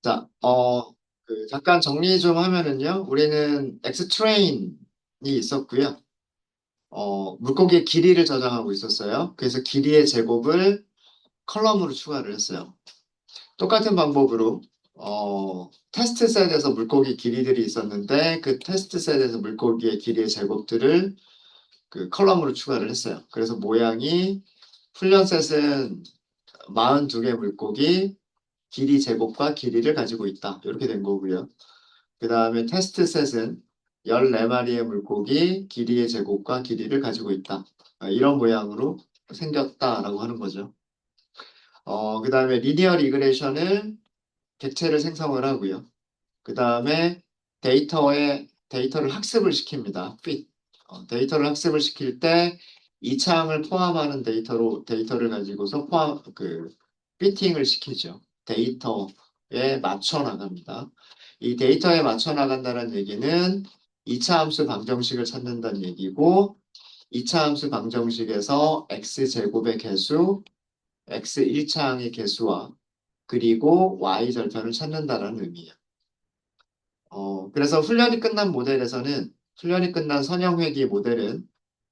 자, 잠깐 정리 좀 하면은요, 우리는 엑스트레인이 있었고요. 물고기의 길이를 저장하고 있었어요. 그래서 길이의 제곱을 컬럼으로 추가를 했어요. 똑같은 방법으로, 테스트 셋에서 물고기 길이들이 있었는데, 그 테스트 셋에서 물고기의 길이의 제곱들을 그 컬럼으로 추가를 했어요. 그래서 모양이 훈련 셋은 42개 물고기, 길이 제곱과 길이를 가지고 있다. 이렇게 된 거고요. 그 다음에 테스트 셋은 14마리의 물고기 길이의 제곱과 길이를 가지고 있다. 이런 모양으로 생겼다라고 하는 거죠. 그 다음에 리니어 리그레이션을 객체를 생성을 하고요. 그 다음에 데이터를 학습을 시킵니다. fit. 데이터를 학습을 시킬 때 이차항을 포함하는 데이터를 가지고서 피팅을 시키죠. 데이터에 맞춰 나갑니다. 이 데이터에 맞춰 나간다는 얘기는 2차 함수 방정식을 찾는다는 얘기고 2차 함수 방정식에서 x제곱의 개수, x 1차항의 개수와 그리고 y 절편을 찾는다는 의미예요. 그래서 훈련이 끝난 선형회귀 모델은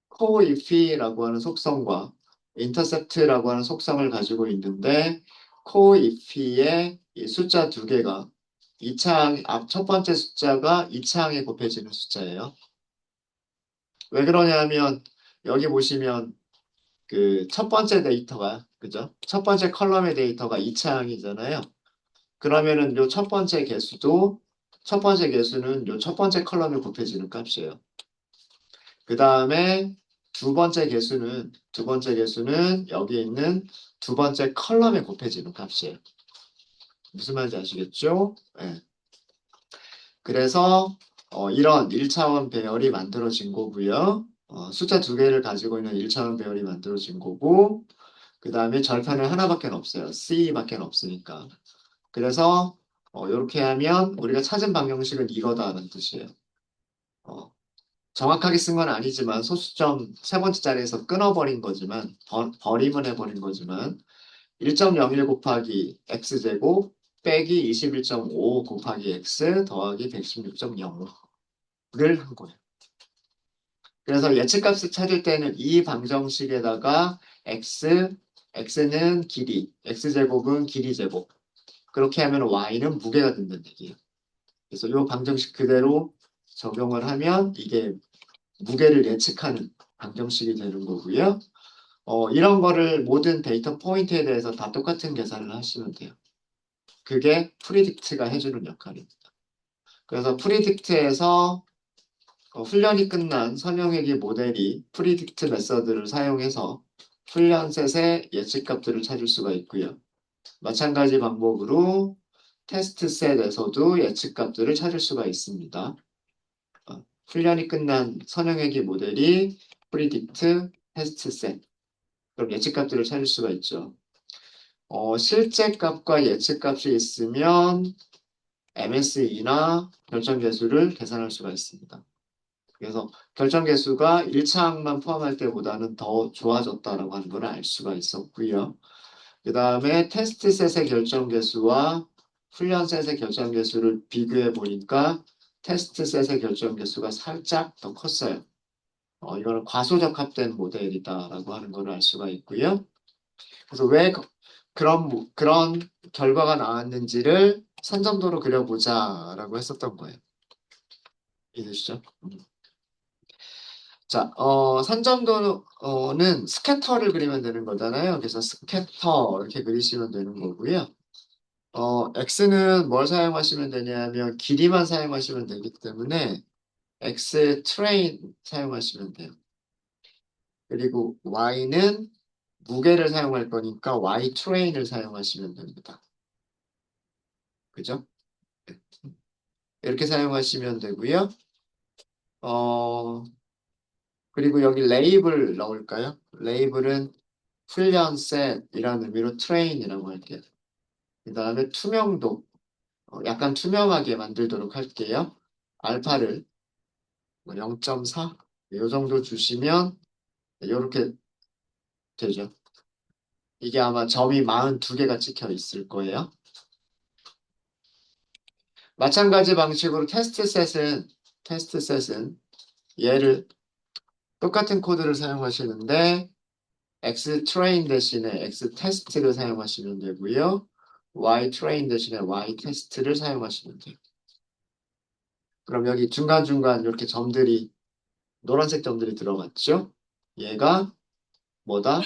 코이피라고 하는 속성과 인터셉트라고 하는 속성을 가지고 있는데 코이피의 이 숫자 두 개가 첫 번째 숫자가 2차항에 곱해지는 숫자예요. 왜 그러냐면 여기 보시면 그 첫 번째 데이터가 그죠? 첫 번째 컬럼의 데이터가 2차항이잖아요. 그러면은 요 첫 번째 개수는 요 첫 번째 컬럼에 곱해지는 값이에요. 그 다음에 두 번째 개수는 여기 있는 두 번째 컬럼에 곱해지는 값이에요. 무슨 말인지 아시겠죠? 네. 그래서 이런 1차원 배열이 만들어진 거고요. 숫자 두 개를 가지고 있는 1차원 배열이 만들어진 거고, 그 다음에 절편은 하나밖에 없어요. C밖에 없으니까. 그래서 이렇게 하면 우리가 찾은 방정식은 이거다라는 뜻이에요. 어, 정확하게 쓴 건 아니지만 소수점 세 번째 자리에서 끊어버린 거지만 버림을 해버린 거지만 1.01 곱하기 x제곱 빼기 21.5 곱하기 x 더하기 116.0을 한 거예요. 그래서 예측값을 찾을 때는 이 방정식에다가 x는 길이, x제곱은 길이 제곱. 그렇게 하면 y는 무게가 된다는 얘기예요. 그래서 이 방정식 그대로 적용을 하면 이게 무게를 예측하는 방정식이 되는 거고요. 이런 거를 모든 데이터 포인트에 대해서 다 똑같은 계산을 하시면 돼요. 그게 프리딕트가 해주는 역할입니다. 그래서 프리딕트에서 훈련이 끝난 선형회귀 모델이 프리딕트 메서드를 사용해서 훈련셋의 예측값들을 찾을 수가 있고요. 마찬가지 방법으로 테스트셋에서도 예측값들을 찾을 수가 있습니다. 훈련이 끝난 선형회귀 모델이 프리딕트, 테스트셋, 그럼 예측값들을 찾을 수가 있죠. 실제 값과 예측값이 있으면 MSE나 결정계수를 계산할 수가 있습니다. 그래서 결정계수가 1차항만 포함할 때보다는 더 좋아졌다라고 하는 걸 알 수가 있었고요. 그 다음에 테스트셋의 결정계수와 훈련셋의 결정계수를 비교해 보니까 테스트셋의 결정계수가 살짝 더 컸어요. 이거는 과소적합된 모델이다라고 하는 걸 알 수가 있고요. 그래서 왜 그런 결과가 나왔는지를 선점도로 그려보자라고 했었던 거예요. 이해되시죠? 자, 선점도는 스캐터를 그리면 되는 거잖아요. 그래서 스캐터 이렇게 그리시면 되는 거고요. X는 뭘 사용하시면 되냐면 길이만 사용하시면 되기 때문에 X 트레인 사용하시면 돼요. 그리고 Y는 무게를 사용할 거니까 Y 트레인을 사용하시면 됩니다. 그죠? 이렇게 사용하시면 되고요. 어, 그리고 여기 레이블 넣을까요? 레이블은 훈련셋이라는 의미로 트레인이라고 할게요. 그 다음에 투명도, 약간 투명하게 만들도록 할게요. 알파를 0.4, 이 정도 주시면 이렇게 되죠. 이게 아마 점이 42개가 찍혀 있을 거예요. 마찬가지 방식으로 테스트 셋은 얘를 똑같은 코드를 사용하시는데 x train 대신에 x test를 사용하시면 되고요. y train 대신에 y test를 사용하시면 돼요. 그럼 여기 중간중간 이렇게 점들이 노란색 점들이 들어갔죠? 얘가 뭐다?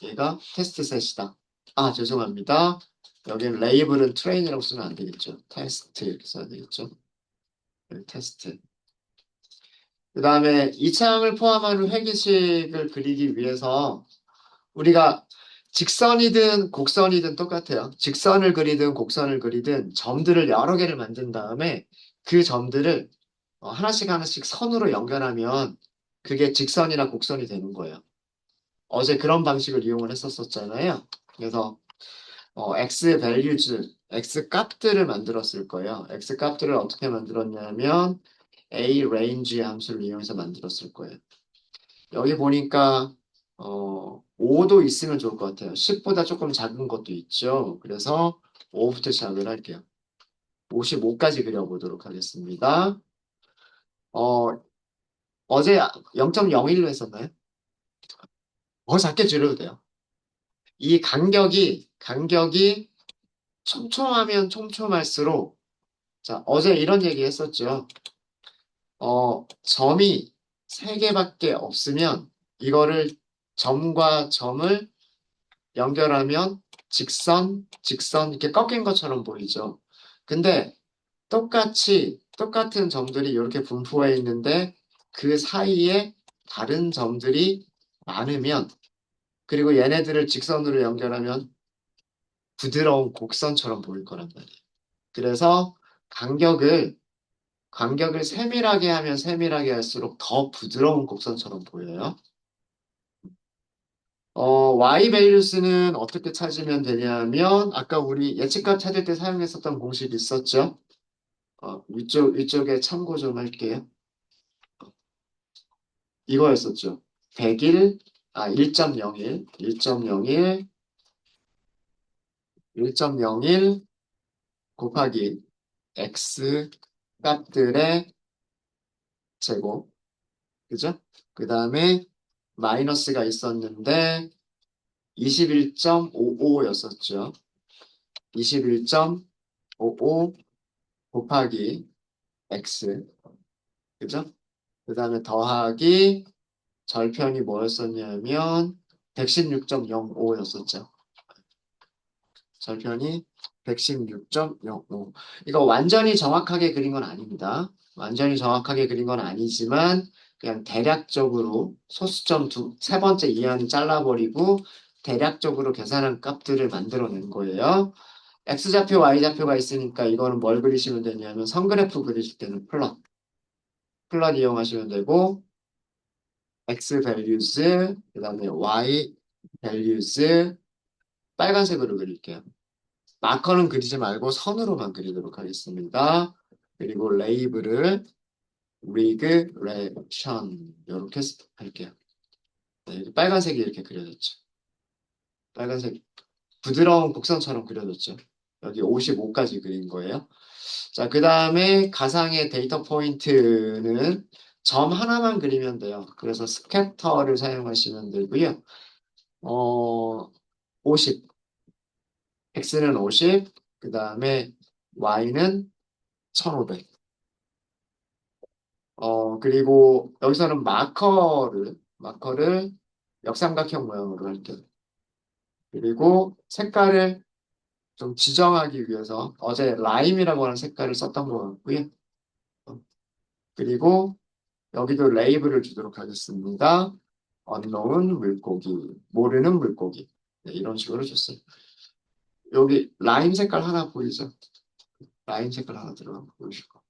얘가 테스트 셋이다. 아, 죄송합니다. 여기는 레이블은 트레인이라고 쓰면 안 되겠죠. 테스트 이렇게 써야 되겠죠. 여기 테스트. 그 다음에 이 창을 포함하는 회기식을 그리기 위해서 우리가 직선이든 곡선이든 똑같아요. 직선을 그리든 곡선을 그리든 점들을 여러 개를 만든 다음에 그 점들을 하나씩 하나씩 선으로 연결하면 그게 직선이나 곡선이 되는 거예요. 어제 그런 방식을 이용을 했었잖아요. 그래서 x values, x 값들을 만들었을 거예요. x 값들을 어떻게 만들었냐면 a range 함수를 이용해서 만들었을 거예요. 여기 보니까 5도 있으면 좋을 것 같아요. 10보다 조금 작은 것도 있죠. 그래서 5부터 시작을 할게요. 55까지 그려보도록 하겠습니다. 어, 어제 0.01로 했었나요? 더 작게 줄여도 돼요. 이 간격이 촘촘하면 촘촘할수록 자, 어제 이런 얘기 했었죠. 점이 3개밖에 없으면 이거를 점과 점을 연결하면 직선 이렇게 꺾인 것처럼 보이죠. 근데 똑같은 점들이 이렇게 분포해 있는데 그 사이에 다른 점들이 많으면 그리고 얘네들을 직선으로 연결하면 부드러운 곡선처럼 보일 거란 말이에요. 그래서 간격을 간격을 세밀하게 하면 세밀하게 할수록 더 부드러운 곡선처럼 보여요. y values는 어떻게 찾으면 되냐면 아까 우리 예측값 찾을 때 사용했었던 공식이 있었죠. 위쪽에 참고 좀 할게요. 이거였었죠. 100일, 1.01, 1.01, 1.01 곱하기 x 값들의 제곱, 그죠? 그 다음에 마이너스가 있었는데 21.55였었죠. 21.55 곱하기 x, 그죠? 그 다음에 더하기 절편이 뭐였었냐면 116.05였었죠. 절편이 116.05. 이거 완전히 정확하게 그린 건 아닙니다. 완전히 정확하게 그린 건 아니지만 그냥 대략적으로 소수점 세 번째 이하는 잘라버리고 대략적으로 계산한 값들을 만들어낸 거예요. X좌표, Y좌표가 있으니까 이거는 뭘 그리시면 되냐면 선그래프 그리실 때는 플롯 이용하시면 되고 X values, 그 다음에 Y values 빨간색으로 그릴게요. 마커는 그리지 말고 선으로만 그리도록 하겠습니다. 그리고 레이블을 regression 이렇게 할게요. 네, 빨간색이 이렇게 그려졌죠. 빨간색 부드러운 곡선처럼 그려졌죠. 여기 55까지 그린 거예요. 자, 그 다음에 가상의 데이터 포인트는 점 하나만 그리면 돼요. 그래서 스캐터를 사용하시면 되고요. 50, x는 50, 그 다음에 y는 1500. 그리고 여기서는 마커를 역삼각형 모양으로 할게요. 그리고 색깔을 좀 지정하기 위해서 어제 라임이라고 하는 색깔을 썼던 것 같고요. 그리고 여기도 레이블을 주도록 하겠습니다. unknown 물고기, 모르는 물고기. 네, 이런 식으로 줬어요. 여기 라임 색깔 하나 보이죠? 라임 색깔 하나 들어가 보이시고.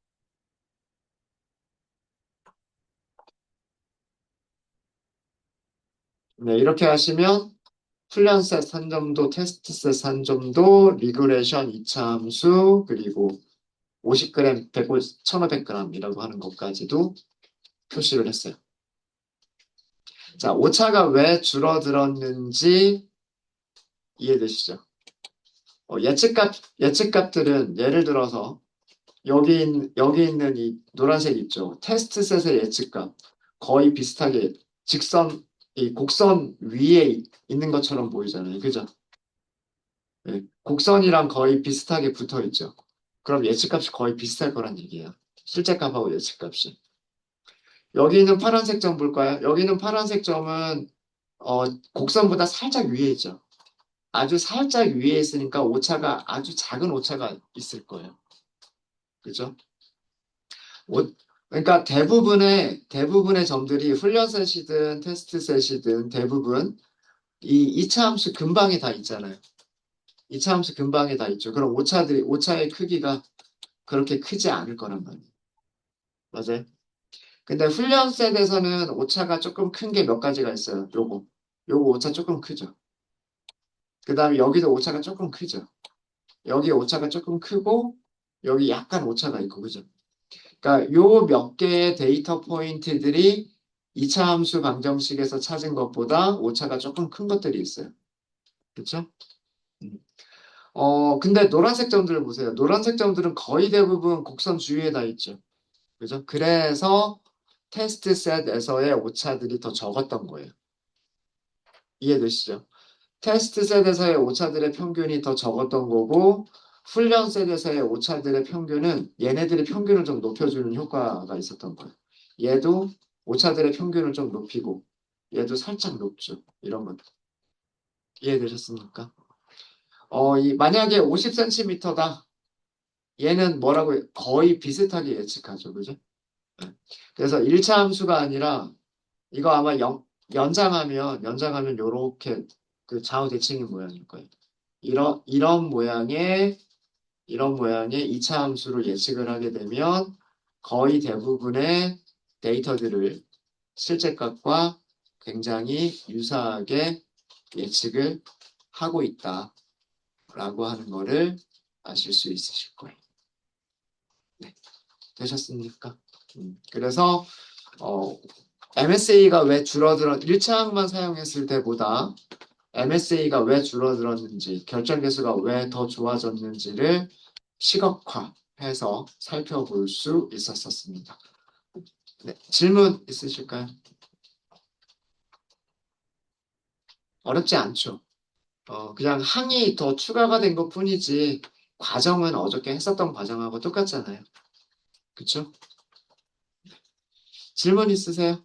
네, 이렇게 하시면 훈련셋 한 점도, 테스트셋 한 점도, 리그레션 2차 함수, 그리고 50g, 150, 1500g이라고 하는 것까지도 표시를 했어요. 자, 오차가 왜 줄어들었는지 이해되시죠? 예측값들은 예를 들어서 여기 있는 이 노란색 있죠? 테스트 셋의 예측값. 거의 비슷하게 이 곡선 위에 있는 것처럼 보이잖아요. 그죠? 네, 곡선이랑 거의 비슷하게 붙어 있죠. 그럼 예측값이 거의 비슷할 거란 얘기예요. 실제 값하고 예측값이. 여기 있는 파란색 점 볼까요? 여기 있는 파란색 점은 어, 곡선보다 살짝 위에 있죠. 아주 살짝 위에 있으니까 오차가 아주 작은 오차가 있을 거예요. 그죠? 오- 그러니까 대부분의 점들이 훈련셋이든 테스트셋이든 대부분 이 이차 함수 근방에 다 있잖아요. 이차 함수 근방에 다 있죠. 그럼 오차의 크기가 그렇게 크지 않을 거란 말이에요. 맞아요. 근데 훈련셋에서는 오차가 조금 큰 게 몇 가지가 있어요. 요거 오차 조금 크죠. 그 다음에 여기도 오차가 조금 크죠. 여기 오차가 조금 크고 여기 약간 오차가 있고 그죠. 그러니까 요 몇 개의 데이터 포인트들이 2차 함수 방정식에서 찾은 것보다 오차가 조금 큰 것들이 있어요. 그렇죠? 근데 노란색 점들을 보세요. 노란색 점들은 거의 대부분 곡선 주위에 다 있죠. 그죠? 그래서 테스트 셋에서의 오차들이 더 적었던 거예요. 이해되시죠? 테스트 셋에서의 오차들의 평균이 더 적었던 거고 훈련 셋에서의 오차들의 평균은 얘네들의 평균을 좀 높여주는 효과가 있었던 거예요. 얘도 오차들의 평균을 좀 높이고 얘도 살짝 높죠. 이런 것 이해되셨습니까? 만약에 50cm다. 얘는 뭐라고 거의 비슷하게 예측하죠. 그죠? 네. 그래서 1차 함수가 아니라 이거 아마 연장하면 요렇게 그 좌우 대칭인 모양일 거예요. 이런 모양의 2차 함수를 예측을 하게 되면 거의 대부분의 데이터들을 실제 값과 굉장히 유사하게 예측을 하고 있다라고 하는 거를 아실 수 있으실 거예요. 네, 되셨습니까? 그래서 MSA가 왜 1차 항만 사용했을 때보다 MSA가 왜 줄어들었는지, 결정 개수가 왜 더 좋아졌는지를 시각화해서 살펴볼 수 있었습니다. 네, 질문 있으실까요? 어렵지 않죠. 그냥 항이 더 추가가 된 것뿐이지 과정은 어저께 했었던 과정하고 똑같잖아요. 그쵸? 질문 있으세요?